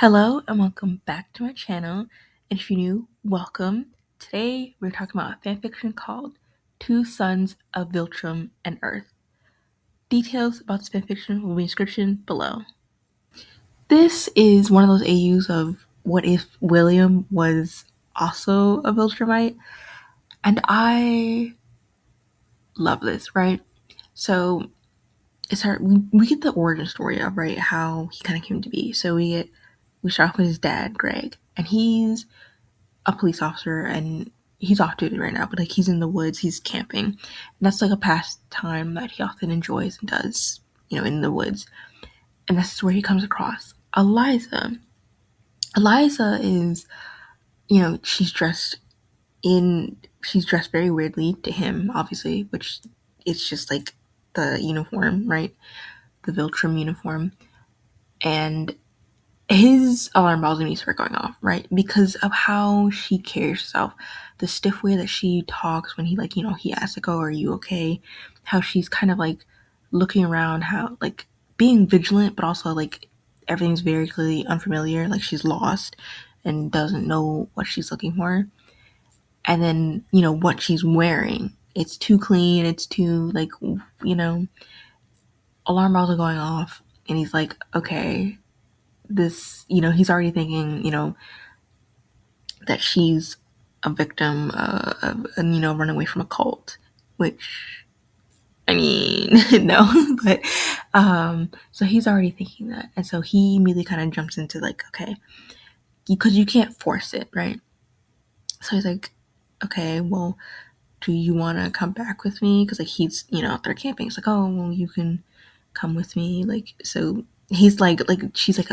Hello and welcome back to my channel. And if you're new, welcome. Today we're talking about a fanfiction called Two Sons of Viltrum and Earth. Details about this fanfiction will be in the description below. This is one of those AUs of what if William was also a Viltrumite? And I love this, right? So it's we get the origin story of right how he kind of came to be. So we start off with his dad, Greg, and he's a police officer and he's off duty right now, but like he's in the woods, he's camping. And that's like a pastime that he often enjoys and does, in the woods. And that's where he comes across Eliza. Eliza is, she's dressed very weirdly to him, obviously, which it's just like the uniform, right? The Viltrum uniform. And his alarm bells immediately start going off, right? Because of how she carries herself, the stiff way that she talks when he asks to go, "Are you okay?" How she's kind of like looking around, how like being vigilant, but also like everything's very clearly unfamiliar, like she's lost and doesn't know what she's looking for. And then what she's wearing, it's too clean, it's too like alarm bells are going off, and he's like, okay, this, he's already thinking, that she's a victim of, run away from a cult, which, I mean, no, but, so he's already thinking that. And so he immediately kind of jumps into like, okay, because you can't force it, right? So he's like, okay, well, do you want to come back with me? Because like he's, out there camping. It's like, oh, well, you can come with me. Like, so he's like she's like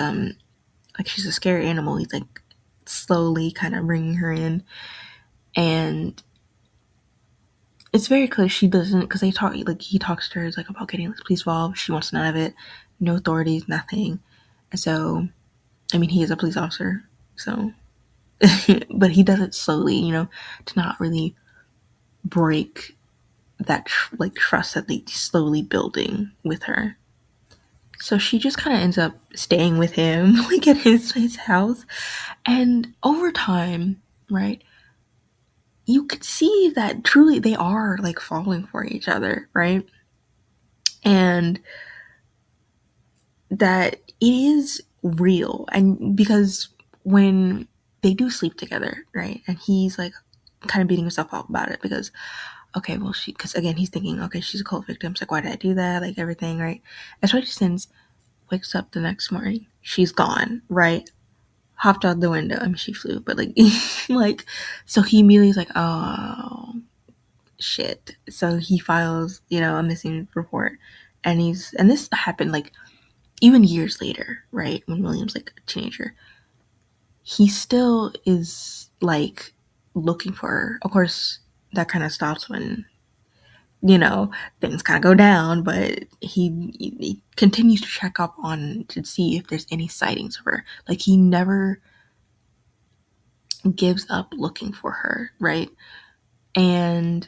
she's a scary animal. He's like slowly kind of bringing her in, and it's very clear she doesn't, because they talk, like he talks to her like about getting this police involved. She wants none of it, no authorities, nothing. And so, I mean, he is a police officer, so, but he does it slowly, to not really break that like trust that they slowly building with her. So she just kind of ends up staying with him, like at his house, and over time, right, you could see that truly they are like falling for each other, right? And that it is real. And because when they do sleep together, right? And he's like kind of beating himself up about it because, okay, well, because again, he's thinking, okay, she's a cult victim. It's like, why did I do that? Like everything, right? Especially since wakes up the next morning, she's gone, right? Hopped out the window. I mean, she flew, but like, like, so he immediately is like, oh, shit. So he files, a missing report, and this happened like even years later, right? When William's like a teenager, he still is like looking for her. Of course, that kind of stops when things kind of go down, but he continues to check up on to see if there's any sightings of her. Like he never gives up looking for her, right? And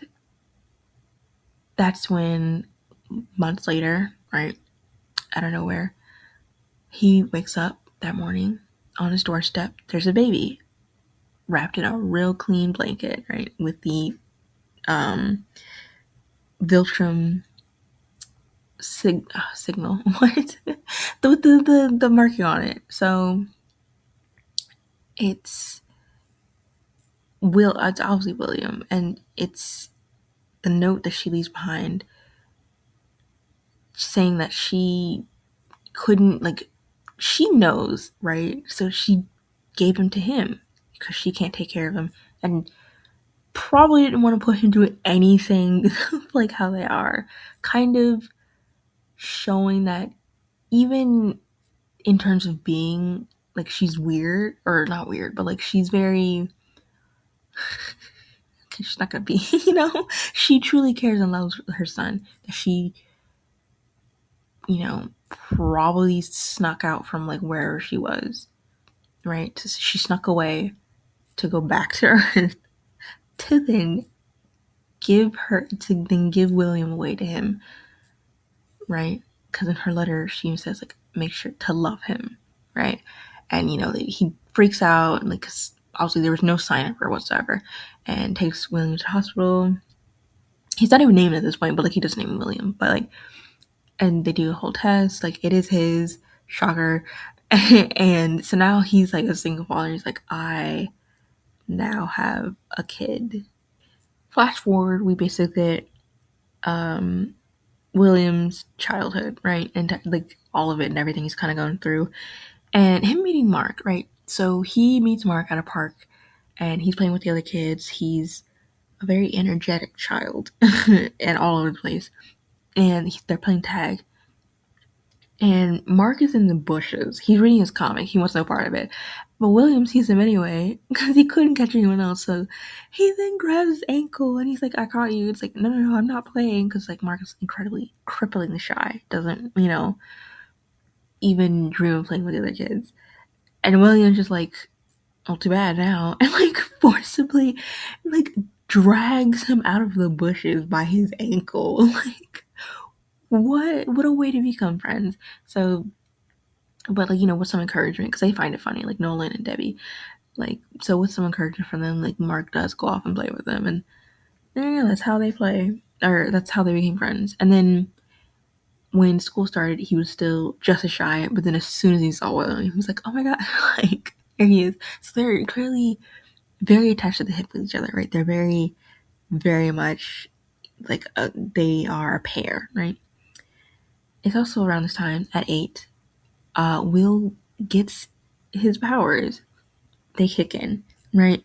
that's when months later, right, out of nowhere, he wakes up that morning. On his doorstep, there's a baby wrapped in a real clean blanket, right, with the Viltrum signal, what, the marking on it. So it's it's obviously William, and it's the note that she leaves behind, saying that she couldn't, like, she knows, right? So she gave him to him because she can't take care of him, and probably didn't want to put him through anything like how they are. Kind of showing that even in terms of being like she's weird, or not weird, but like she's very she's not gonna be, she truly cares and loves her son, that she, probably snuck out from like wherever she was, right? So she snuck away to go back to Earth to then give William away to him, right? Because in her letter she says like make sure to love him, right? And, he freaks out, like, 'cause obviously there was no sign of her whatsoever, and takes William to the hospital. He's not even named at this point, but, like, he does name William. But, like, and they do a whole test. Like, it is his. Shocker. And so now he's, like, a single father. He's like, I now have a kid. Flash forward, we basically get William's childhood, right? And, like, all of it and everything he's kind of going through. And him meeting Mark, right? So he meets Mark at a park, and he's playing with the other kids. He's a very energetic child and all over the place. And they're playing tag. And Mark is in the bushes. He's reading his comic. He wants no part of it. But William sees him anyway because he couldn't catch anyone else. So he then grabs his ankle and he's like, I caught you. It's like, no, no, no, I'm not playing. Because, like, Mark is incredibly cripplingly shy. Doesn't, even dream of playing with the other kids. And William's just like, oh, too bad now. And, like, forcibly, like, drags him out of the bushes by his ankle. Like, what a way to become friends. So, but, like, with some encouragement, because they find it funny, like Nolan and Debbie, like, so with some encouragement from them, like, Mark does go off and play with them, and yeah, that's how they play, or that's how they became friends. And then when school started, he was still just as shy, but then as soon as he saw William, he was like, oh my god, like, there he is. So they're clearly very attached to the hip with each other, right? They're very, very much like they are a pair, right? It's also around this time at 8, Will gets his powers. They kick in, right?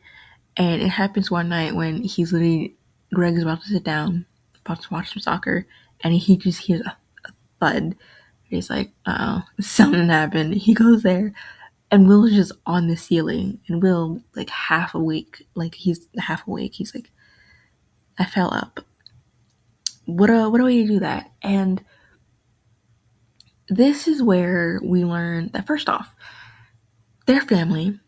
And it happens one night when Greg is about to sit down, about to watch some soccer, and he just hears a thud. He's like, oh, something happened. He goes there, and Will's just on the ceiling, and Will, like, half awake, he's half awake. He's like, I fell up. What a way to do that. And this is where we learn that, first off, their family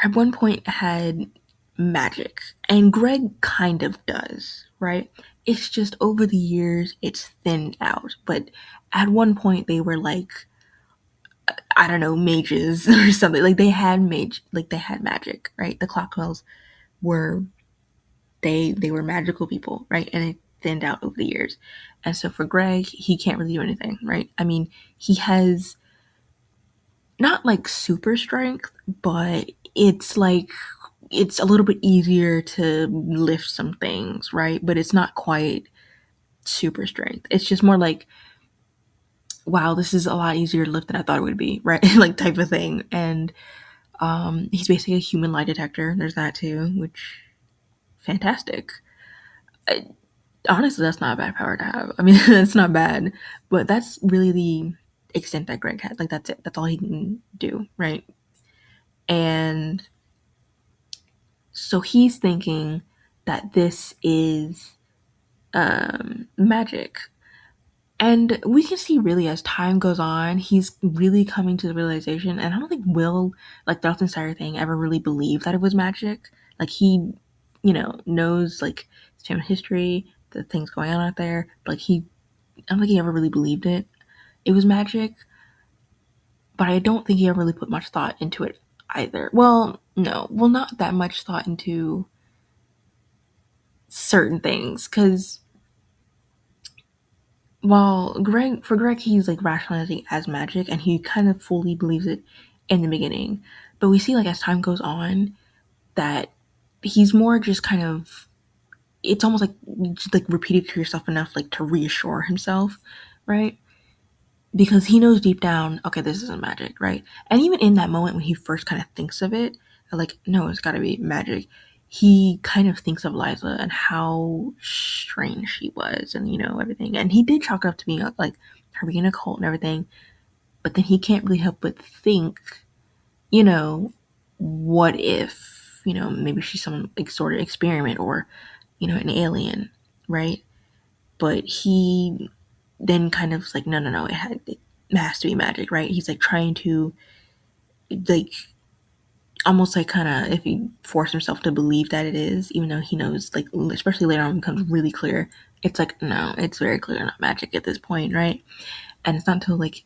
at one point had magic, and Greg kind of does, right? It's just over the years it's thinned out, but at one point they were like, I don't know, mages or something. Like, they had magic, right? The Clockwells were they were magical people, right? And it thinned out over the years. And so for Greg, he can't really do anything, right? I mean, he has not like super strength, but it's like it's a little bit easier to lift some things, right? But it's not quite super strength. It's just more like, wow, this is a lot easier to lift than I thought it would be, right? Like, type of thing. And he's basically a human lie detector. There's that too, which fantastic. Honestly, that's not a bad power to have. I mean, it's not bad, but that's really the extent that Greg had. Like, that's it. That's all he can do, right? And so he's thinking that this is magic. And we can see, really, as time goes on, he's really coming to the realization, and I don't think Will, like, throughout the entire thing, ever really believed that it was magic. Like, he, knows, like, his family history, the things going on out there, but, like, I don't think he ever really believed it was magic. But I don't think he ever really put much thought into it either. Well, no. Well, not that much thought into certain things, because for Greg, he's like rationalizing as magic, and he kind of fully believes it in the beginning. But we see, like, as time goes on, that he's more just kind of, it's almost like just like repeat it to yourself enough, like, to reassure himself, right? Because he knows deep down, okay, this isn't magic, right? And even in that moment when he first kind of thinks of it, like, no, it's got to be magic, he kind of thinks of Liza and how strange she was, and, everything. And he did chalk it up to being, like, her being a cult and everything. But then he can't really help but think, what if, maybe she's some, like, sort of experiment, or, an alien, right? But he then kind of like, no, no, no, it has to be magic, right? He's like trying to, like, almost like kind of, if he forced himself to believe that it is, even though he knows, like, especially later on, it becomes really clear. It's like, no, it's very clear not magic at this point, right? And it's not until, like,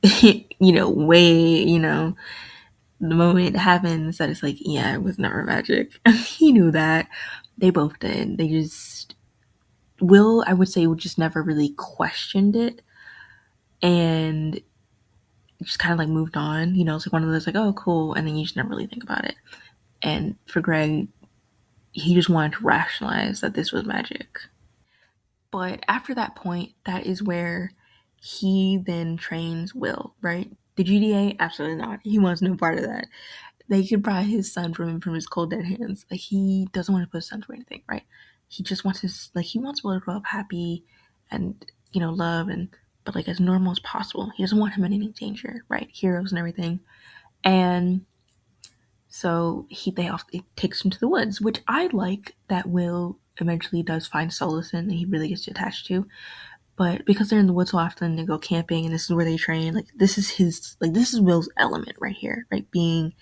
way, the moment it happens that it's like, yeah, it was never magic. He knew that. They both did. They just, Will, I would say, would just never really questioned it and just kind of like moved on. It's like one of those like, oh, cool. And then you just never really think about it. And for Greg, he just wanted to rationalize that this was magic. But after that point, that is where he then trains Will, right? The GDA, absolutely not. He wants no part of that. They could pry his son from his cold dead hands. Like he doesn't want to put his son through anything, right? He just wants he wants Will to grow up happy and love and but like as normal as possible. He doesn't want him in any danger, right? Heroes and everything. And so he takes him to the woods, which I like that Will eventually does find solace in and he really gets attached to. But because they're in the woods so often, they go camping and this is where they train. Like this is Will's element right here, right? Being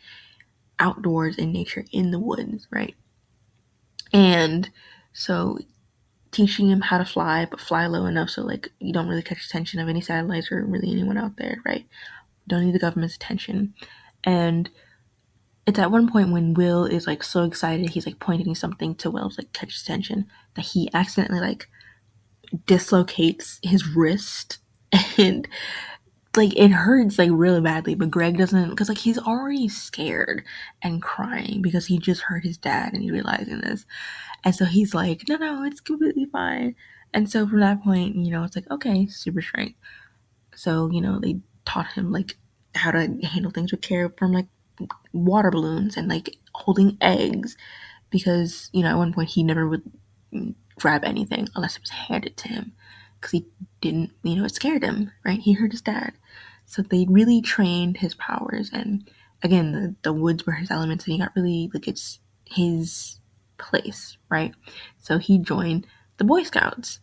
outdoors in nature in the woods, right? And so teaching him how to fly, but fly low enough so like you don't really catch attention of any satellites or really anyone out there, right? Don't need the government's attention. And it's at one point when Will is like so excited, he's like pointing something to Will's like catch attention that he accidentally like dislocates his wrist and like it hurts like really badly, but Greg doesn't because like he's already scared and crying because he just hurt his dad and he's realizing this. And so he's like, no, it's completely fine. And so from that point, it's like, okay, super strength. So, they taught him like how to handle things with care from like water balloons and like holding eggs because, at one point he never would grab anything unless it was handed to him because he didn't, it scared him, right? He hurt his dad. So they really trained his powers. And again, the woods were his elements and he got really, like, it's his place, right? So he joined the Boy Scouts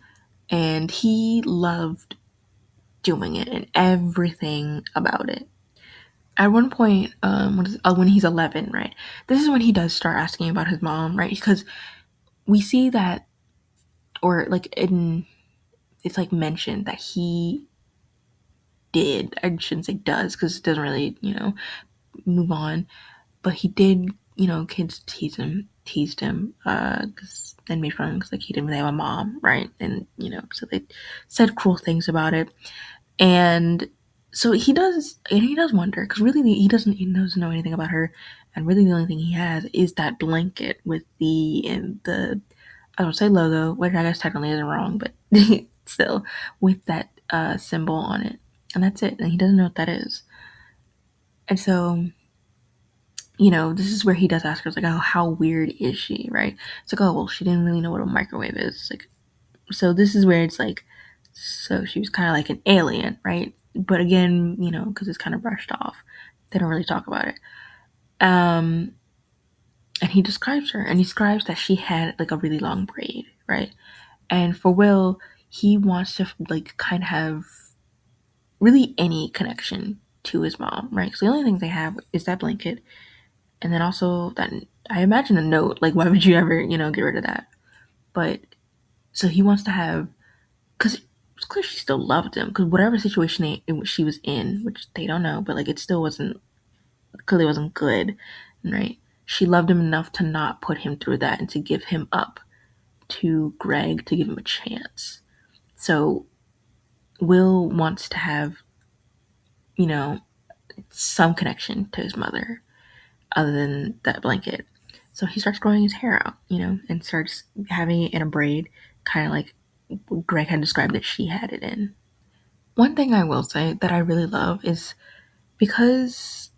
and he loved doing it and everything about it. At one point, when he's 11, right? This is when he does start asking about his mom, right? Because we see that, or like it's like mentioned that he did. I shouldn't say does because it doesn't really, move on. But he did, kids teased him, and made fun of him because like he didn't really have a mom, right? And so they said cruel things about it, and so he does wonder because really he doesn't know anything about her, and really the only thing he has is that blanket with the I don't say logo, which I guess technically isn't wrong, but still with that symbol on it, and that's it, and he doesn't know what that is, and so this is where he does ask her, like, oh, how weird is she, right? It's like, oh, well, she didn't really know what a microwave is. It's like, so this is where it's like, so she was kind of like an alien, right? But again, because it's kind of brushed off, they don't really talk about it. And he describes her, and he describes that she had like a really long braid, right? And for Will, he wants to like kind of have really any connection to his mom, right? So the only thing they have is that blanket and then also that I imagine a note. Like, why would you ever, get rid of that? But so he wants to have, because it's clear she still loved him. Because whatever situation she was in, which they don't know, but like it still clearly wasn't good, right? She loved him enough to not put him through that and to give him up to Greg to give him a chance. So Will wants to have, some connection to his mother other than that blanket. So he starts growing his hair out, and starts having it in a braid, kind of like Greg had described that she had it in. One thing I will say that I really love is because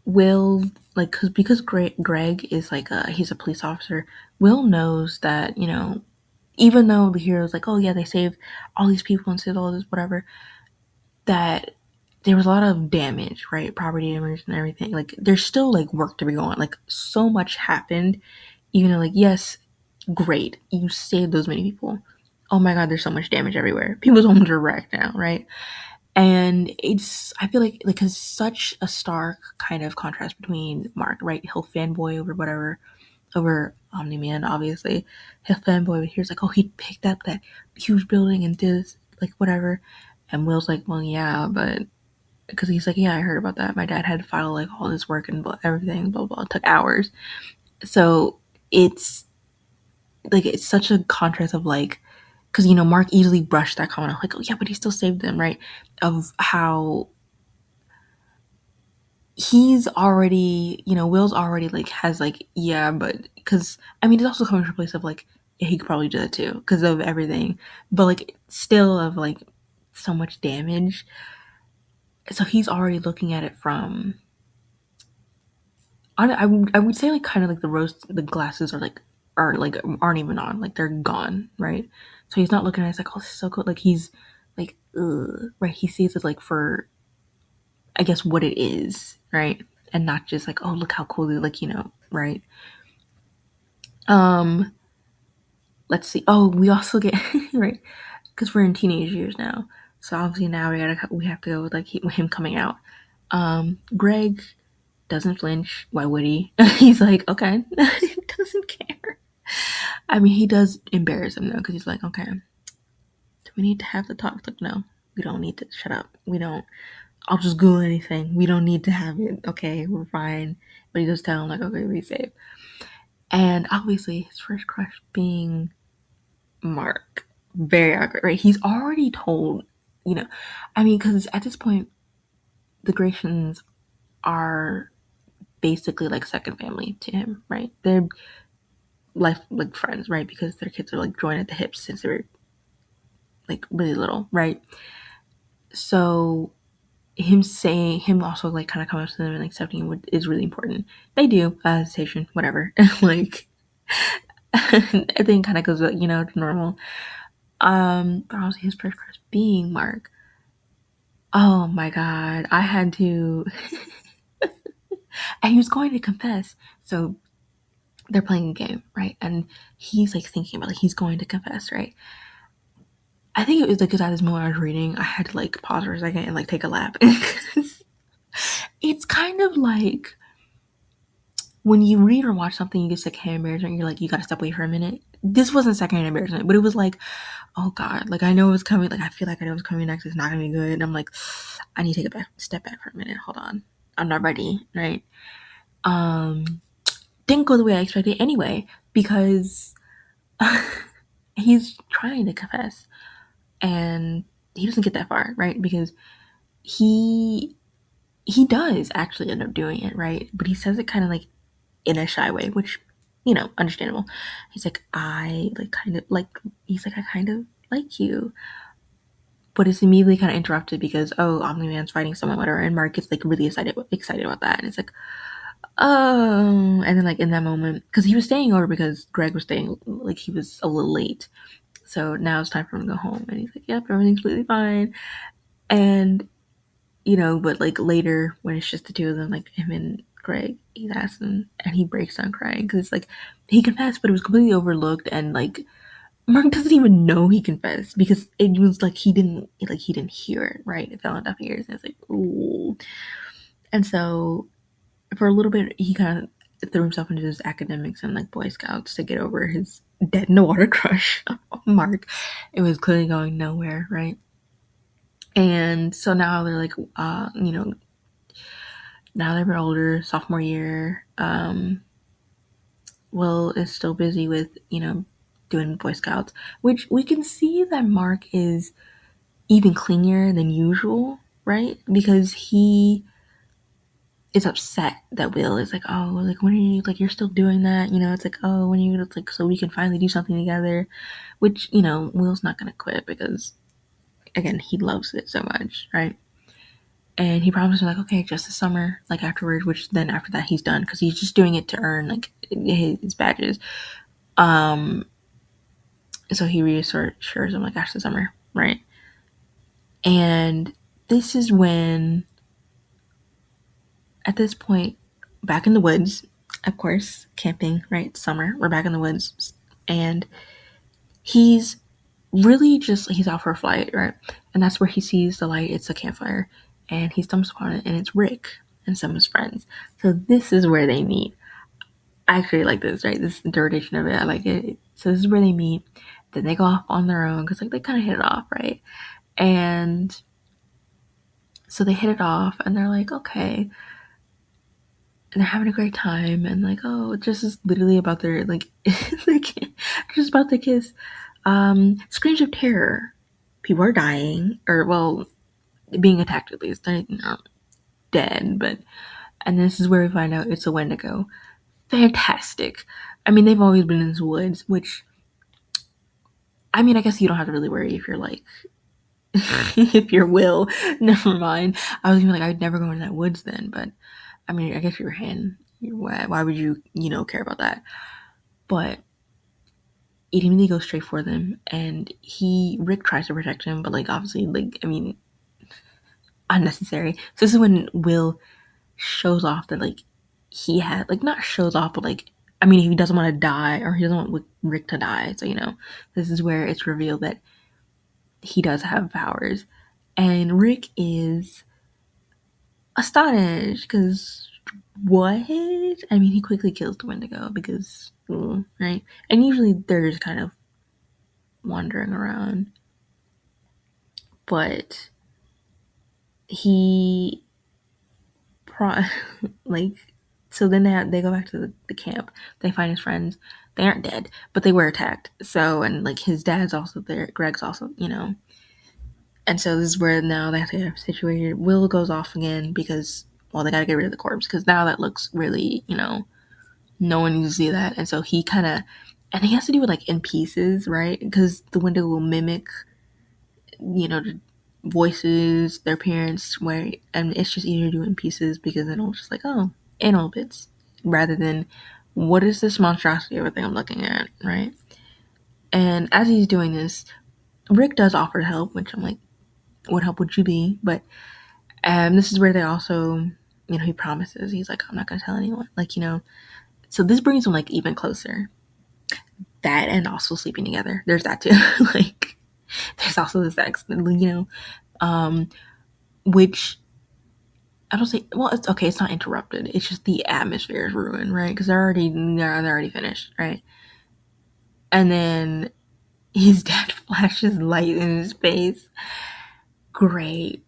Will, like, because Greg is like he's a police officer. Will knows that even though the hero's like, oh yeah, they saved all these people and saved all this whatever, that there was a lot of damage, right? Property damage and everything. Like, there's still like work to be going. Like, so much happened. Even though, like, yes, great, you saved those many people. Oh my god, there's so much damage everywhere. People's homes are wrecked now, right? And I feel like it's such a stark kind of contrast between Mark, right? He'll fanboy over whatever, over Omni Man, obviously. He'll fanboy, but here's like, oh, he picked up that huge building and did this, like, whatever. And Will's like, well, yeah, but because he's like, yeah, I heard about that. My dad had to file like all this work and everything, blah, blah. It took hours. So it's like, it's such a contrast of like, because, Mark easily brushed that comment off, like, oh, yeah, but he still saved them, right? Of how he's already, Will's already like, has like, yeah, but because, I mean, it's also coming from a place of like, yeah, he could probably do that too because of everything, but like, still of like so much damage. So he's already looking at it from, I would say like kind of like the glasses aren't even on, like they're gone, right? So he's not looking at it, it's like, oh, this is so cool. Like he's like, ugh, right? He sees it like for, I guess, what it is, right? And not just like, oh, look how cool they, like, right? Um, let's see. Oh, we also get right because we're in teenage years now. So obviously now we have to go with like him coming out. Greg doesn't flinch. Why would he? He's like, okay, he doesn't care. I mean, he does embarrass him though, because he's like, okay, do we need to have the talk? Like, no, we don't need to. Shut up. We don't. I'll just Google anything. We don't need to have it. Okay, we're fine. But he does tell him like, okay, be safe. And obviously, his first crush being Mark, very awkward, right? He's already told, I mean, because at this point, the Graysons are basically like second family to him, right? They're life like friends, right? Because their kids are like joined at the hips since they were like really little, right? So him also like kind of coming up to them and accepting him is really important. They do hesitation, whatever. Like I think kind of goes to normal. But also his first crush being Mark. Oh my god, I had to. And he was going to confess. So they're playing a game, right? And he's like thinking about like he's going to confess, right? I think it was like because at this moment I was reading, I had to like pause for a second and like take a lap. It's kind of like when you read or watch something, you get secondhand embarrassment. You're like, you gotta step away for a minute. This wasn't secondhand embarrassment, but it was like, oh god, like I know it was coming. Like I feel like I know it was coming next. It's not gonna be good. And I'm like, I need to take a step back for a minute. Hold on, I'm not ready, right? Didn't go the way I expected anyway because he's trying to confess and he doesn't get that far, right? Because he does actually end up doing it, right? But he says it kind of like in a shy way, which, understandable. He's like, I like kind of like, he's like, I kind of like you. But it's immediately kind of interrupted because, oh, Omni Man's fighting someone, whatever. And Mark gets like really excited about that. And it's like, oh. And then like in that moment, because he was staying over because Greg was staying, like he was a little late. So now it's time for him to go home. And he's like, yep, everything's completely fine. And, but like later when it's just the two of them, like him and Greg, he's asking and he breaks down crying because it's like he confessed, but it was completely overlooked. And like Mark doesn't even know he confessed because it was like he didn't hear it, right? It fell on deaf ears. And it's like, ooh. And so for a little bit, he kind of threw himself into his academics and like Boy Scouts to get over his dead in the water crush on Mark. It was clearly going nowhere, right? And so now they're like, now they're a bit older, sophomore year. Will is still busy with, doing Boy Scouts, which we can see that Mark is even clingier than usual, right? Because he is upset that Will is like, oh, like when are you like you're still doing that? It's like, oh, when are you like so we can finally do something together, which Will's not gonna quit because again he loves it so much, right? And he promised me like, okay, just this summer, like afterwards, which then after that he's done because he's just doing it to earn like his badges. So he reassures him like after the summer, right? And this is when, at this point, back in the woods, of course, camping, right? Summer, we're back in the woods, and he's really just he's out for a flight, right? And that's where he sees the light. It's a campfire, and he stumbles upon it, and it's Rick and some of his friends. So this is where they meet. I actually like this, right? This interpretation of it, I like it. So this is where they meet. Then they go off on their own because like they kind of hit it off, right? And so they hit it off, and they're like, okay, and they're having a great time, and like, oh, it just is literally about their like, like just about the kiss. Screams of terror. People are dying, or well, being attacked at least. They're not dead, but and this is where we find out it's a Wendigo. Fantastic. I mean, they've always been in this woods, which I mean, I guess you don't have to really worry if you're like if you're Will. Never mind. I was gonna be like, I'd never go into that woods then, but I mean, I guess you're Hen. Why would you, care about that? But he immediately goes straight for them, and Rick tries to protect him, but like obviously, like I mean, unnecessary. So this is when Will shows off that like he had like not shows off, but like I mean, he doesn't want to die or he doesn't want Rick to die. So this is where it's revealed that he does have powers, and Rick is astonished because what? I mean, he quickly kills the Wendigo because, right? And usually they're just kind of wandering around, but he, like, so then they go back to the camp. They find his friends. They aren't dead, but they were attacked. So, and like his dad's also there. Greg's also, And so this is where now they have to get situated. Will goes off again because, well, they got to get rid of the corpse because now that looks really, no one needs to see that. And so he kind of, and he has to do it like in pieces, right? Because the window will mimic, the voices, their parents, where, and it's just easier to do it in pieces because then it's just like, oh, in all bits, rather than what is this monstrosity of a thing I'm looking at, right? And as he's doing this, Rick does offer help, which I'm like, what help would you be? But this is where they also, he promises. He's like, I'm not going to tell anyone. Like, so this brings them like even closer. That and also sleeping together. There's that too. Like, there's also the sex, which I don't say. Well, it's okay. It's not interrupted. It's just the atmosphere is ruined, right? Because they're already finished, right? And then his dad flashes light in his face. Great.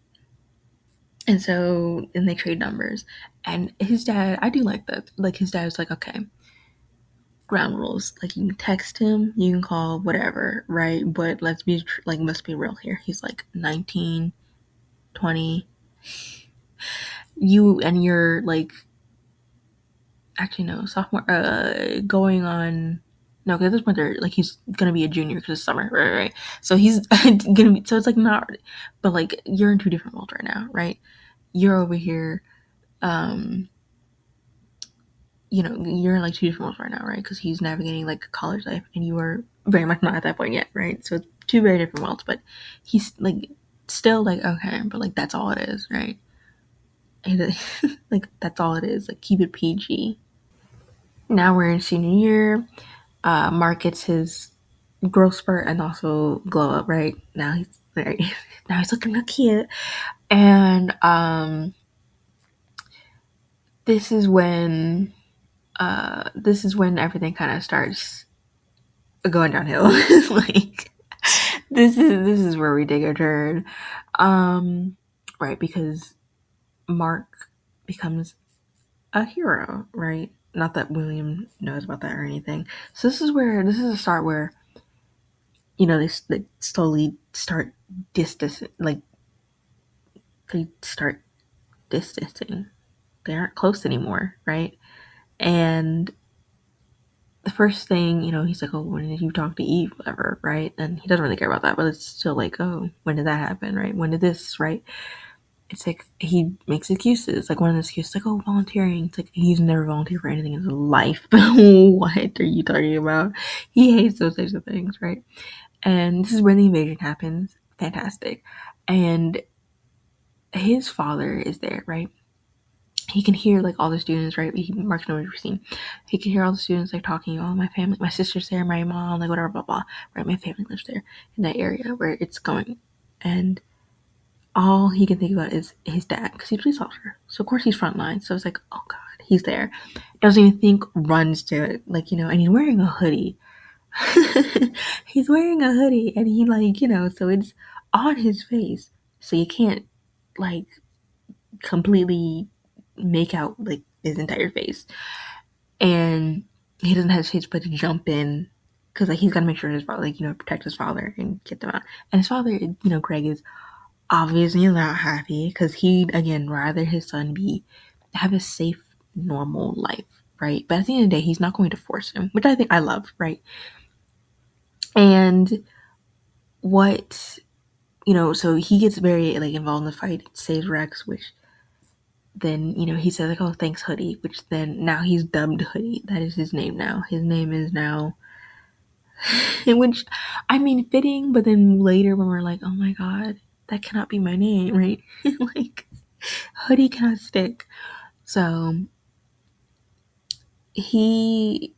And so, and they trade numbers. And his dad, I do like that. Like, his dad was like, okay, ground rules. Like, you can text him, you can call, whatever, right? But let's be real here. He's like 19, 20. You and you're like, actually, no, sophomore, going on. No, because at this point, they're like, he's gonna be a junior because it's summer, right? So he's gonna be, so it's like not, but like, you're in two different worlds right now, right? You're over here, you're in like two different worlds right now, right? Because he's navigating like college life, and you are very much not at that point yet, right? So it's two very different worlds, but he's like still like okay, but like that's all it is, right? And, like that's all it is. Like keep it PG. Now we're in senior year. Mark gets his growth spurt and also glow up, right? Now he's now he's looking real cute, and this is when everything kind of starts going downhill. Like this is where we take a turn, right? Because Mark becomes a hero, right? Not that William knows about that or anything. So this is a start where they slowly start distancing, like they start distancing. They aren't close anymore, right? And the first thing, he's like, oh, when did you talk to Eve, whatever, right? And he doesn't really care about that, but it's still like, oh, when did that happen, right? When did this, right? It's like he makes excuses. Like one of the excuses, like, oh, volunteering. It's like he's never volunteered for anything in his life. What are you talking about? He hates those types of things, right? And this is where the invasion happens. Fantastic. And his father is there, right? He can hear like all the students, right? Mark's never seen. He can hear all the students like talking, oh, my family, my sister's there, my mom, like whatever, blah, blah, right? My family lives there in that area where it's going. And all he can think about is his dad because he's a police officer. So of course he's frontline. So it's like, oh God, he's there. Doesn't even think, runs to it. Like, and he's wearing a hoodie. He's wearing a hoodie and he like, so it's on his face, so you can't like completely make out like his entire face. And he doesn't hesitate but to jump in because like he's got to make sure his father, like, protect his father and get them out. And his father, Greg, is obviously not happy because he'd again rather his son be have a safe, normal life, right? But at the end of the day, he's not going to force him, which I think I love, right? And what so he gets very like involved in the fight, saves Rex, which then he says like, oh, thanks Hoodie, which then now he's dubbed Hoodie. That is his name now. His name is now which I mean fitting, but then later when we're like, oh my god, that cannot be my name, right? Like Hoodie cannot stick. So he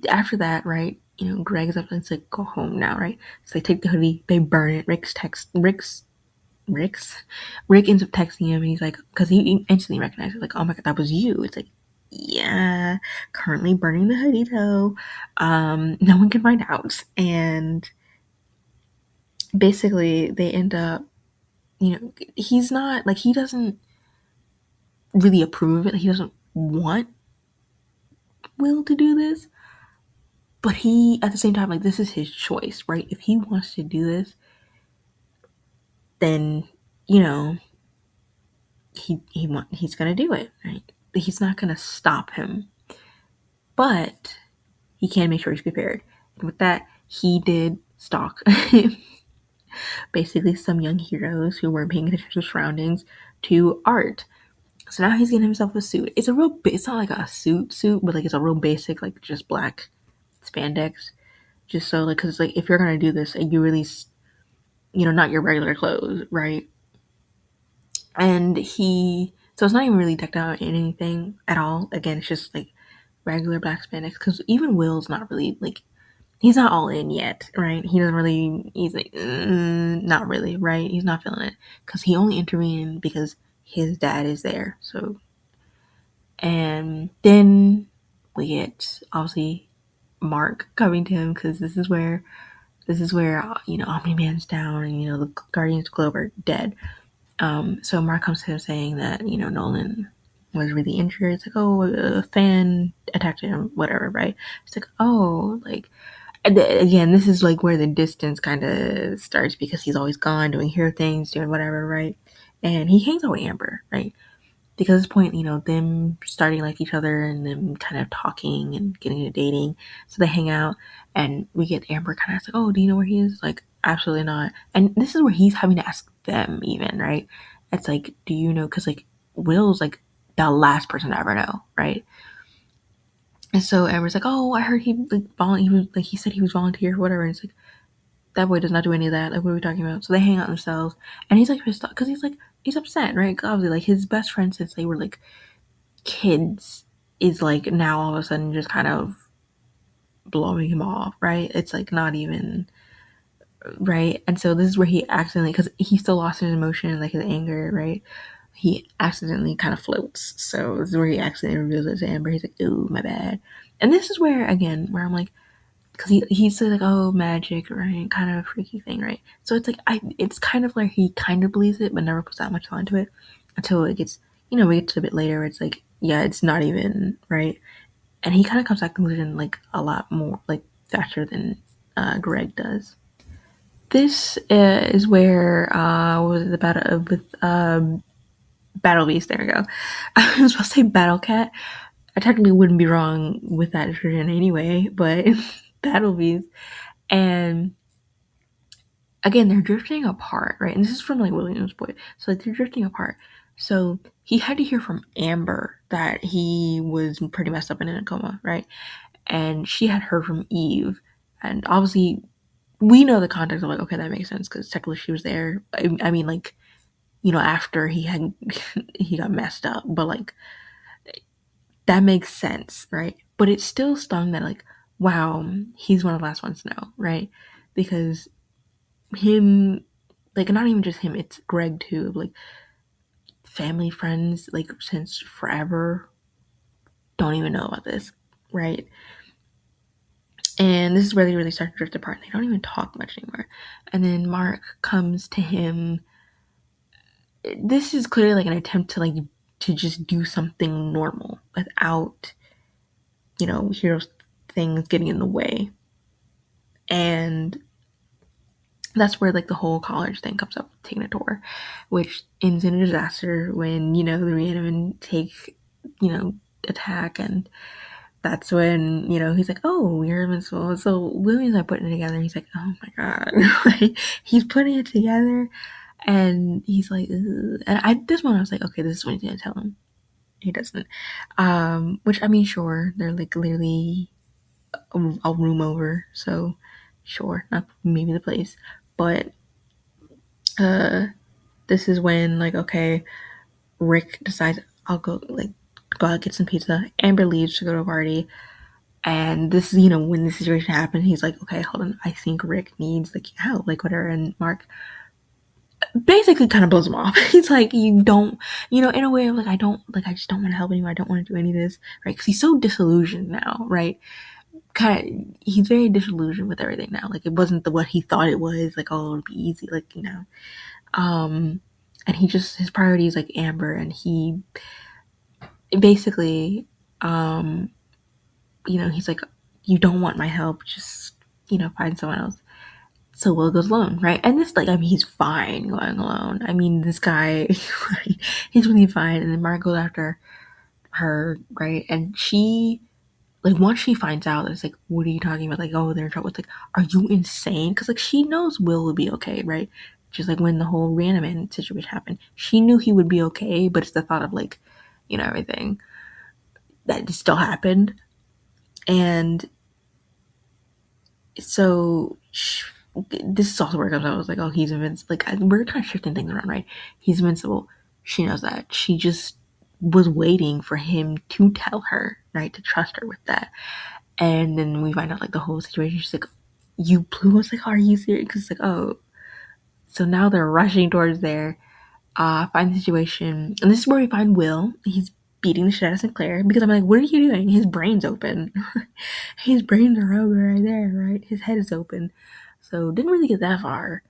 after that, right, Greg's up and it's like, go home now, right? So they take the hoodie, they burn it. Rick ends up texting him and he's like, because he instantly recognizes, like, oh my god, that was you. It's like, yeah, currently burning the hoodie though. No one can find out. And basically they end up, he's not like, he doesn't really approve of it. He doesn't want Will to do this. But he, at the same time, like, this is his choice, right? If he wants to do this, then, he's gonna do it, right? He's not gonna stop him, but he can make sure he's prepared. And with that, he did stalk basically some young heroes who weren't paying attention to surroundings to art. So now he's getting himself a suit. It's a real, it's not like a suit, but like it's a real basic, like just black spandex. Just so like, cause like if you're gonna do this, you release, not your regular clothes, right? And so it's not even really decked out in anything at all. Again, it's just like regular black spandex. Because even Will's not really like, he's not all in yet, right? He doesn't really, he's like, not really, right? He's not feeling it. Because he only intervened because his dad is there. So, and then we get obviously Mark coming to him because this is where Omni Man's down and the Guardians Globe are dead. So Mark comes to him saying that Nolan was really injured. It's like, oh, a fan attacked him, whatever, right? It's like, oh, like, again, this is like where the distance kind of starts because he's always gone doing hero things, doing whatever, right? And he hangs out with Amber, right? Because at this point, them starting like each other and them kind of talking and getting into dating. So they hang out and we get Amber kind of like, oh, do you know where he is? Like, absolutely not. And this is where he's having to ask them even, right? It's like, do you know? Because like Will's like the last person to ever know, right? And so Amber's like, oh, I heard he he said he was volunteer or whatever. And it's like, that boy does not do any of that. Like, what are we talking about? So they hang out themselves, and he's like pissed off because he's upset, right? Obviously, like his best friend since they were like kids is like now all of a sudden just kind of blowing him off, right? It's like not even right. And so this is where he accidentally, because he still lost his emotion, like his anger, right? He accidentally kind of floats. So this is where he accidentally reveals it to Amber. He's like, "Ooh, my bad." And this is where again, where I'm like, because he said like, oh, magic, right? Kind of a freaky thing, right? So it's like it's kind of like he kind of believes it, but never puts that much thought into it until it gets, we get to a bit later where it's like, yeah, it's not even right, and he kind of comes to that conclusion like a lot more like faster than Greg does. This is where was the battle with Battle Beast. There we go. I was supposed to say Battle Cat. I technically wouldn't be wrong with that version anyway, but Battle Beast. And again, they're drifting apart, right? And this is from like William's boy. So like, they're drifting apart. So he had to hear from Amber that he was pretty messed up and in a coma, right? And she had heard from Eve. And obviously, we know the context of like, okay, that makes sense because technically she was there. I mean, like, after he got messed up, but like, that makes sense, right? But it still stung that like, wow, he's one of the last ones to know, right? Because him, like, not even just him, it's Greg too, like family friends like since forever don't even know about this, right? And this is where they really start to drift apart. They don't even talk much anymore. And then Mark comes to him. This is clearly like an attempt to just do something normal without, heroes things getting in the way. And that's where like the whole college thing comes up, taking a tour, which ends in a disaster when, the Reanimen take, attack. And that's when, he's like, oh, we're invincible. So William's like putting it together. He's like, oh my God. Like, he's putting it together. And he's like, ugh. And at this moment, I was like, okay, this is what he's going to tell him. He doesn't. Which, I mean, sure, they're like literally a room over. So, sure, not maybe the place. But this is when, like, okay, Rick decides, I'll go out get some pizza. Amber leaves to go to a party. And this is, when this situation happened, he's like, okay, hold on, I think Rick needs like help, like whatever. And Mark basically kind of blows him off. He's like, you don't, in a way of like, I just don't want to help anymore. I don't want to do any of this, right? Because he's so disillusioned now, right? He's very disillusioned with everything now. Like, it wasn't what he thought it was. Like, oh, it'll be easy, like, and his priority is like Amber, and he basically, he's like, you don't want my help, just, find someone else. So Will goes alone, right? And this, like, I mean, he's fine going alone. I mean, this guy, he's really fine. And then Mark goes after her, right? And she, like, once she finds out, it's like, what are you talking about? Like, oh, they're in trouble. It's like, are you insane? Because, like, she knows Will will be okay, right? Just like when the whole Reaniman situation happened, she knew he would be okay, but it's the thought of, like, everything that still happened. And so this is also where it comes out. I was like, oh, he's invincible. Like, we're kind of shifting things around, right? He's invincible. She knows that. She just was waiting for him to tell her, right? To trust her with that. And then we find out, like, the whole situation. She's like, you blew us? Like, are you serious? Because it's like, oh. So now they're rushing towards there. Find the situation. And this is where we find Will. He's beating the shit out of Sinclair. Because I'm like, what are you doing? His brain's open. His brains are open right there, right? His head is open. So didn't really get that far,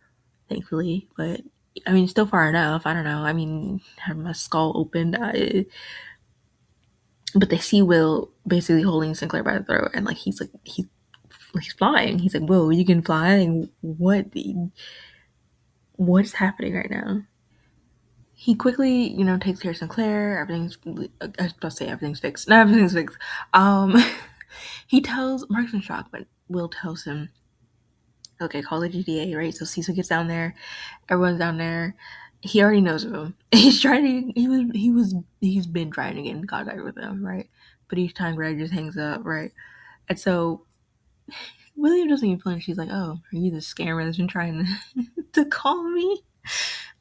thankfully. But, I mean, still far enough. I don't know. I mean, have my skull opened. But they see Will basically holding Sinclair by the throat. And, like, he's flying. He's like, whoa, you can fly? Like, what's happening right now? He quickly, takes care of Sinclair. Everything's, I was about to say everything's fixed. No, everything's fixed. He tells, Mark's in shock, but Will tells him, okay, call the GTA, right? So Cecil gets down there. Everyone's down there. He already knows of him. He's he's been trying to get in contact with him, right? But each time Greg just hangs up, right? And so William doesn't even flinch. She's like, oh, are you the scammer that's been trying to call me?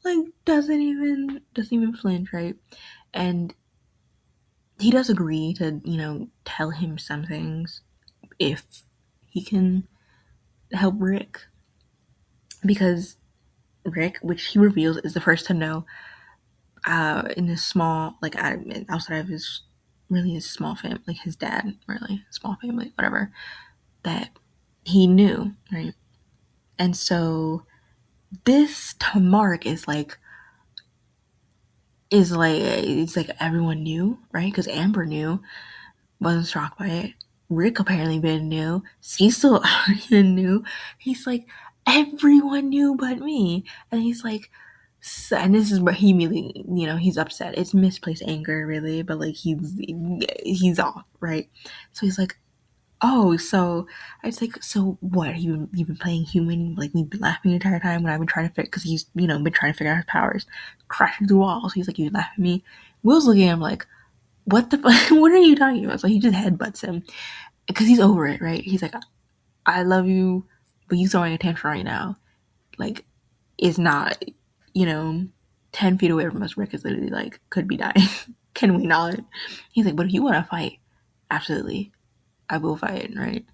Like, doesn't even flinch, right? And he does agree to, tell him some things if he can help Rick. Because Rick, which he reveals is the first to know, in this small, like, outside of his small family, like his dad, really small family, whatever, that he knew, right? And so this to Mark is like it's like everyone knew, right? Because Amber knew, wasn't shocked by it. Rick apparently been new. Cecil knew. He's like, everyone knew but me. And he's like, and this is where he immediately, he's upset. It's misplaced anger, really, but like he's off, right? So he's like, oh, so I was like, so what? You've been playing human? Like, we've been laughing the entire time when I've been trying to figure, because he's, been trying to figure out his powers, crashing through walls. He's like, you laugh at me. Will's looking at him like, what the fuck? What are you talking about? So he just headbutts him because he's over it, right? He's like, I love you, but you throwing a tantrum right now, like, is not, 10 feet away from us. Rick is literally like, could be dying. Can we not? He's like, but if you want to fight, absolutely, I will fight, right?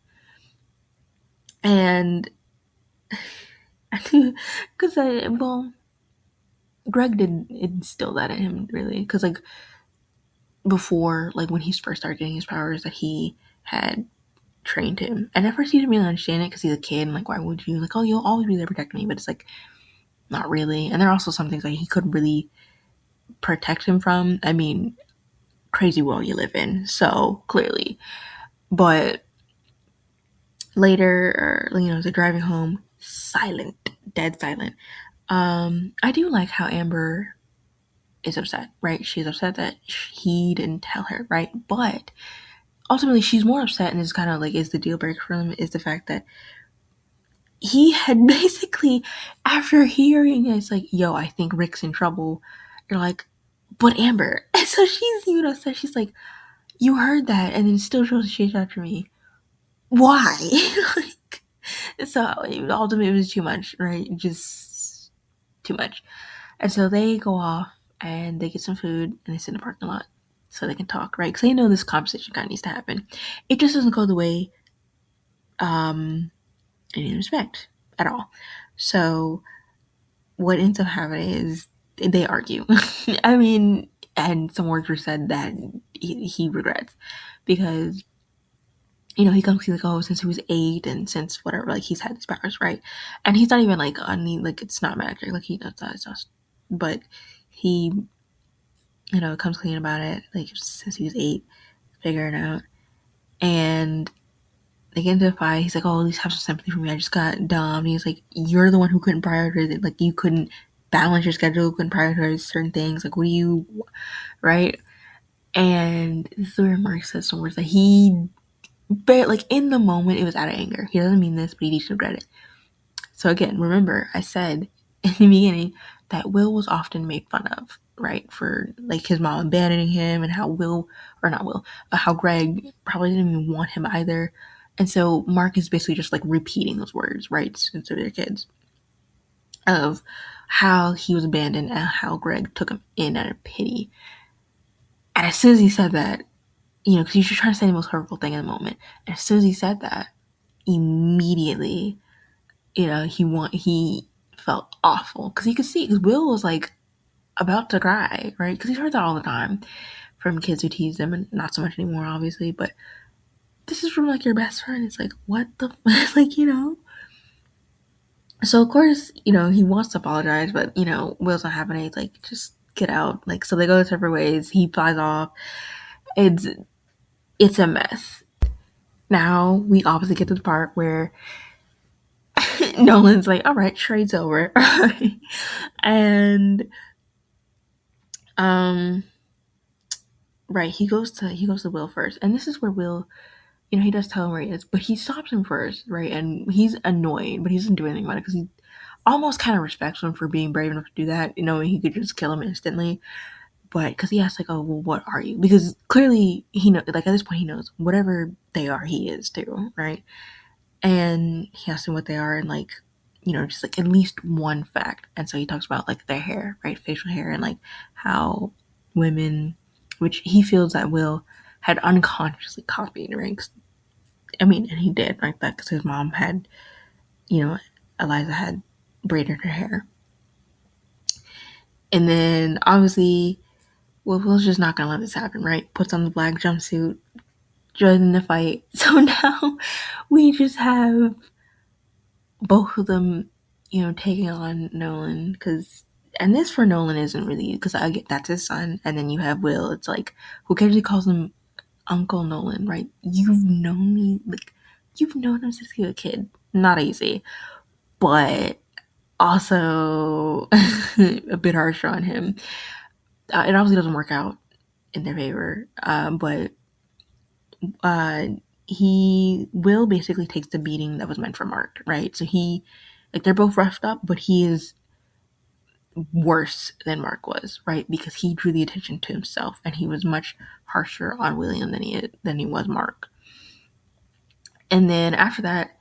And because Greg didn't instill that in him, really, because before, when he first started getting his powers, that he had trained him. And at first he didn't really understand it because he's a kid and like, why would you? Like, oh, you'll always be there protecting me. But it's like, not really. And there are also some things like he couldn't really protect him from. I mean, crazy world you live in, so clearly. But later, or, as they're driving home, silent, dead silent. I do like how Amber is upset, right? She's upset that he didn't tell her, right? But ultimately, she's more upset, and it's kind of like is the deal breaker for him is the fact that he had basically, after hearing it, it's like, yo, I think Rick's in trouble. You're like, but Amber. And so she's, upset. She's like, you heard that, and then still chose to chase after me. Why? Like, so ultimately, it was too much, right? Just too much. And so they go off and they get some food and they sit in the parking lot so they can talk, right? Because they know this conversation kind of needs to happen. It just doesn't go the way any respect at all. So what ends up happening is they argue. I mean, and some words were said that he regrets because he comes to like, oh, since he was 8 and since whatever, like he's had these powers, right? And he's not even like like it's not magic, like he does that stuff, but he comes clean about it, like since he was 8, figuring it out, and they get into a fight. He's like, oh, at least have some sympathy for me. I just got dumb. And he's like, you're the one who couldn't prioritize it. Like, you couldn't balance your schedule, couldn't prioritize certain things. Like, what do you, right? And this is where Mark says some words that he, like, in the moment, it was out of anger. He doesn't mean this, but he needs to regret it. So again, remember, I said in the beginning that Will was often made fun of, right? For like his mom abandoning him and how how Greg probably didn't even want him either. And so Mark is basically just like repeating those words, right? Since they're kids, of how he was abandoned and how Greg took him in out of pity. And as soon as he said that, because he's just trying to say the most hurtful thing in the moment. And as soon as he said that, immediately, he felt awful because he could see, because Will was like about to cry, right? Because he's heard that all the time from kids who tease them, and not so much anymore, obviously, but this is from like your best friend. It's like, what the like, so of course, he wants to apologize, but Will's not having it. Like, just get out. Like, so they go their separate ways. He flies off. It's a mess. Now we obviously get to the part where Nolan's like, all right, trade's over. And right, he goes to Will first. And this is where Will, he does tell him where he is, but he stops him first, right? And he's annoyed, but he doesn't do anything about it because he almost kind of respects him for being brave enough to do that, and he could just kill him instantly. But because he asks, like, oh, well, what are you? Because clearly he knows, like, at this point he knows whatever they are, he is too, right? And he asks him what they are, and like, just like at least one fact. And so he talks about like their hair, right? Facial hair, and like how women, which he feels that Will had unconsciously copied, right? I mean, and he did, right? That because his mom had, Eliza had braided her hair. And then obviously, Will's just not gonna let this happen, right? Puts on the black jumpsuit, joins the fight. So now we just have both of them, taking on Nolan, and this for Nolan isn't really, because I get that's his son, and then you have Will. It's like, who cares? He calls him Uncle Nolan, right? You've known me, like, you've known him since he was a kid. Not easy, but also a bit harsher on him. It obviously doesn't work out in their favor, but Will basically takes the beating that was meant for Mark, right? So they're both roughed up, but he is worse than Mark was, right? Because he drew the attention to himself, and he was much harsher on William than he was Mark. And then after that,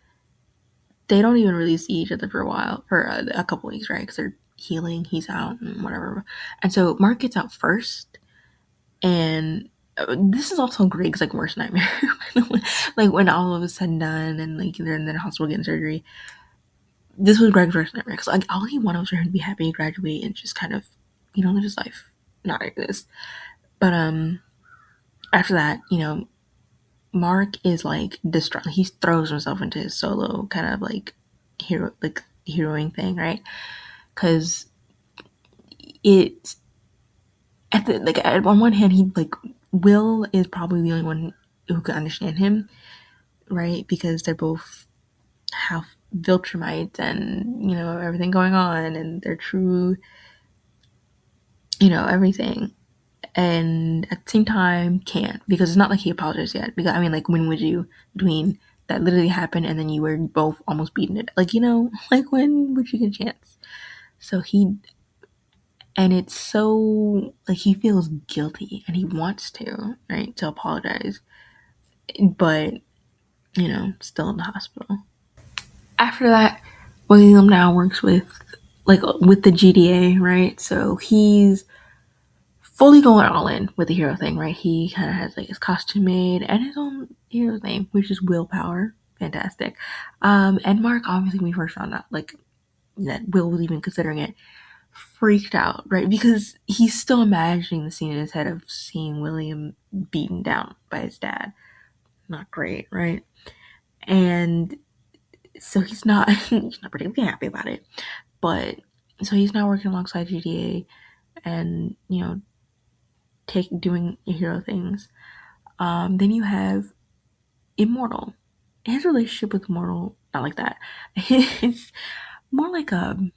they don't even really see each other for a while, for a couple weeks, right? Because they're healing, he's out, and whatever. And so Mark gets out first, and this is also Greg's like worst nightmare. Like when all of it's said and done, and like they're in the hospital getting surgery. This was Greg's worst nightmare because like all he wanted was for him to be happy and graduate and just kind of, live his life, not like this. But after that, Mark is like distraught. He throws himself into his solo kind of like heroing thing, right? Because it at the like on one hand he like Will is probably the only one who could understand him, right? Because they're both half Viltrumite and everything going on and their true everything. And at the same time can't, because it's not like he apologized yet. Because I mean, like, when would you, between that literally happened and then you were both almost beaten it, like, like, when would you get a chance? So and it's so like he feels guilty and he wants to, right, to apologize, but still in the hospital. After that, William now works with the GDA, right? So he's fully going all in with the hero thing, right? He kind of has like his costume made and his own hero thing, which is willpower. Fantastic. And Mark, obviously, when we first found out like that Will was even considering it, freaked out, right? Because he's still imagining the scene in his head of seeing William beaten down by his dad. Not great, right? And so he's not particularly happy about it. But so he's now working alongside GDA and doing hero things. Then you have Immortal. His relationship with Immortal, not like that. It's more like because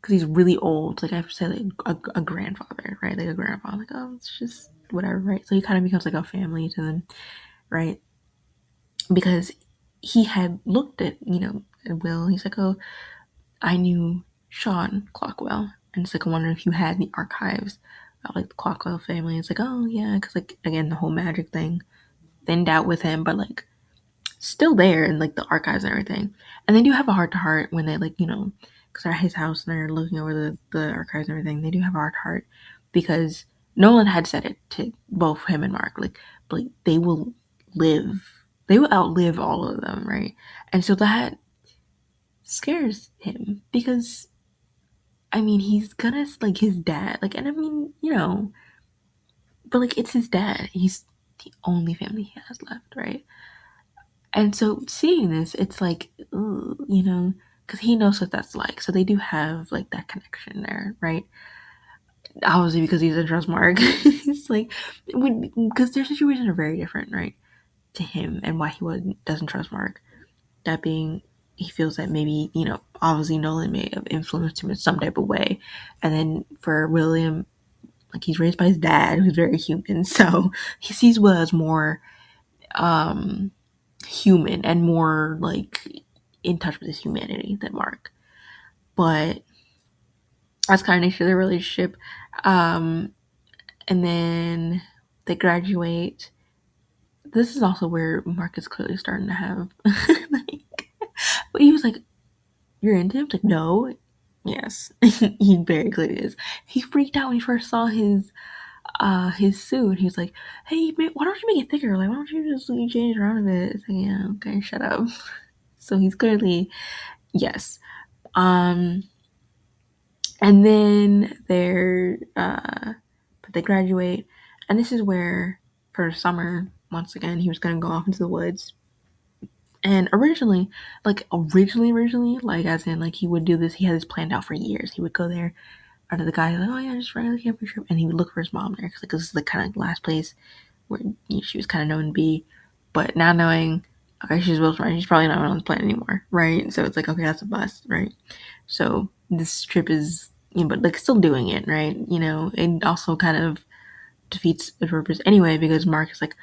he's really old. Like I have to say, like a grandfather, right? Like a grandfather. Like, oh, it's just whatever, right? So he kind of becomes like a family to them, right? Because he had looked at at Will. He's like, oh, I knew Sean Clockwell, and it's like I wonder if you had the archives of like the Clockwell family. It's like, oh yeah, because like again the whole magic thing thinned out with him, but like still there in like the archives and everything. And they do have a heart to heart when they like because they're at his house and they're looking over the archives and everything. They do have a heart to heart because Nolan had said it to both him and Mark, like, but like, they will outlive all of them, right? And so that scares him because I mean he's gonna like his dad, like, and I mean but like it's his dad. He's the only family he has left, right? And so seeing this, it's like, ooh, because he knows what that's like. So they do have like that connection there, right? Obviously, because he's a trust Mark. It's like, because their situations are very different, right? To him and why doesn't trust Mark. That being, he feels that maybe, obviously Nolan may have influenced him in some type of way. And then for William, like he's raised by his dad, who's very human. So he sees Will as more human and more like in touch with his humanity than Mark. But that's kind of nature of their relationship. And then they graduate. This is also where Mark is clearly starting to have like, but he was like, "You're into him?" Like, no. Yes, he very clearly is. He freaked out when he first saw his suit. He was like, "Hey, why don't you make it thicker? Like, why don't you just change it around a bit?" It's like, yeah, okay, shut up. So he's clearly yes. Um, and then but they graduate, and this is where for summer once again he was gonna go off into the woods. And originally, like as in like he would do this. He had this planned out for years. He would go there under the guy like, oh yeah, just regular camping trip, and he would look for his mom there because like, this is the kind of last place where she was kind of known to be. But now knowing, okay, she's Viltrumite, she's probably not on the planet anymore, right? So it's like, okay, that's a bust, right? So this trip is, but like still doing it, right? It also kind of defeats the purpose anyway because Mark is like,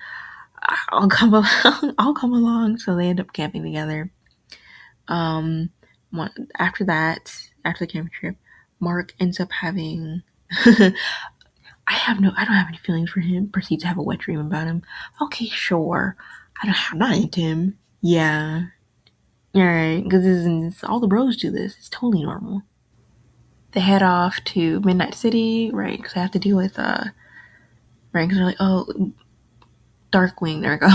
I'll come along, I'll come along. So they end up camping together. Um, after that, after the camping trip, Mark ends up having. I don't have any feelings for him. Proceeds to have a wet dream about him. Okay, sure. I'm not into him. Yeah. Alright, because all the bros do this. It's totally normal. They head off to Midnight City, right? Because they have to deal with, right? Because they're like, oh, Darkwing. There we go.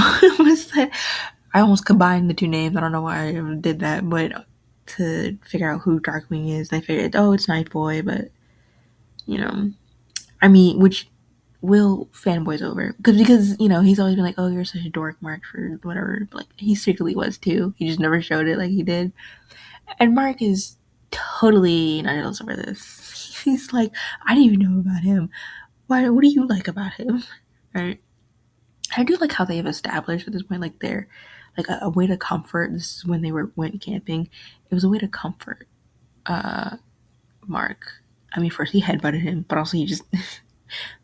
I almost combined the two names. I don't know why I did that, but to figure out who Darkwing is, they figured, oh, it's Night Boy, but, I mean, which Will fanboys over because you know he's always been like, oh, you're such a dork, Mark, for whatever. But like he secretly was too. He just never showed it like he did. And Mark is totally not jealous over this. He's like, I didn't even know about him. Why? What do you like about him? Right? I do like how they have established at this point, like they're like a way to comfort. This is when they went camping. It was a way to comfort uh Mark. I mean, first he headbutted him, but also he just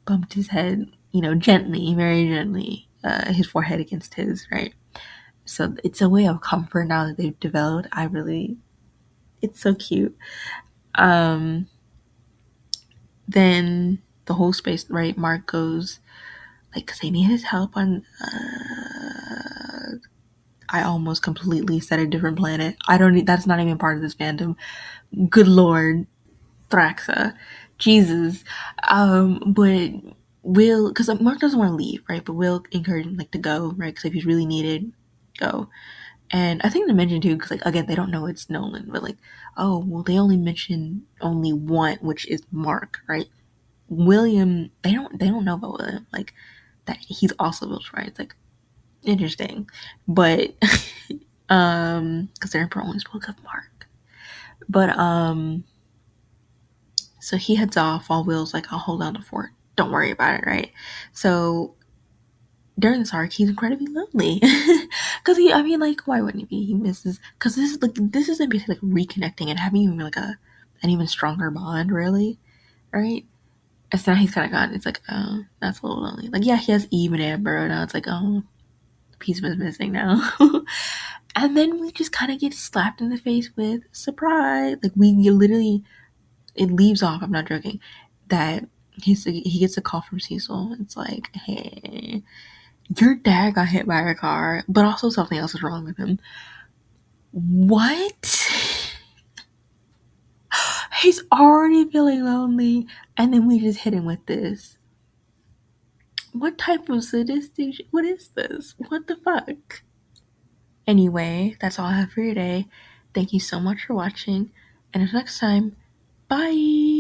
bumped his head, you know, gently, very gently, his forehead against his, right? So it's a way of comfort now that they've developed. It's so cute. Um, then the whole space, right? Mark goes, like, because they need his help on, I almost completely said a different planet. I don't need, that's not even part of this fandom. Good Lord, Thraxa. Jesus. But Will, because Mark doesn't want to leave, right? But Will encourage him, like, to go, right? Because if he's really needed, go. And I think they mentioned too, because like again, they don't know it's Nolan, but like, oh well, they only mention only one, which is Mark, right? William, they don't know about William, like that he's also Viltrumite. It's like interesting, but because their emperor only spoke of Mark, but so he heads off while Will's like, I'll hold down the fort. Don't worry about it, right? So during this arc, he's incredibly lonely because I mean, like, why wouldn't he be? He misses because this is basically like reconnecting and having even like an even stronger bond, really, right? And so now he's kind of gone. It's like, oh, that's a little lonely. Like, yeah, he has Eve and Amber, and now it's like, oh, the piece of him is missing now. And then we just kind of get slapped in the face with surprise. Like we literally, it leaves off. I'm not joking. That he gets a call from Cecil. It's like, hey, your dad got hit by a car, but also something else is wrong with him. What? He's already feeling lonely, and then we just hit him with this. What type of sadistic? What is this? What the fuck? Anyway, that's all I have for you today. Thank you so much for watching, and until next time, bye!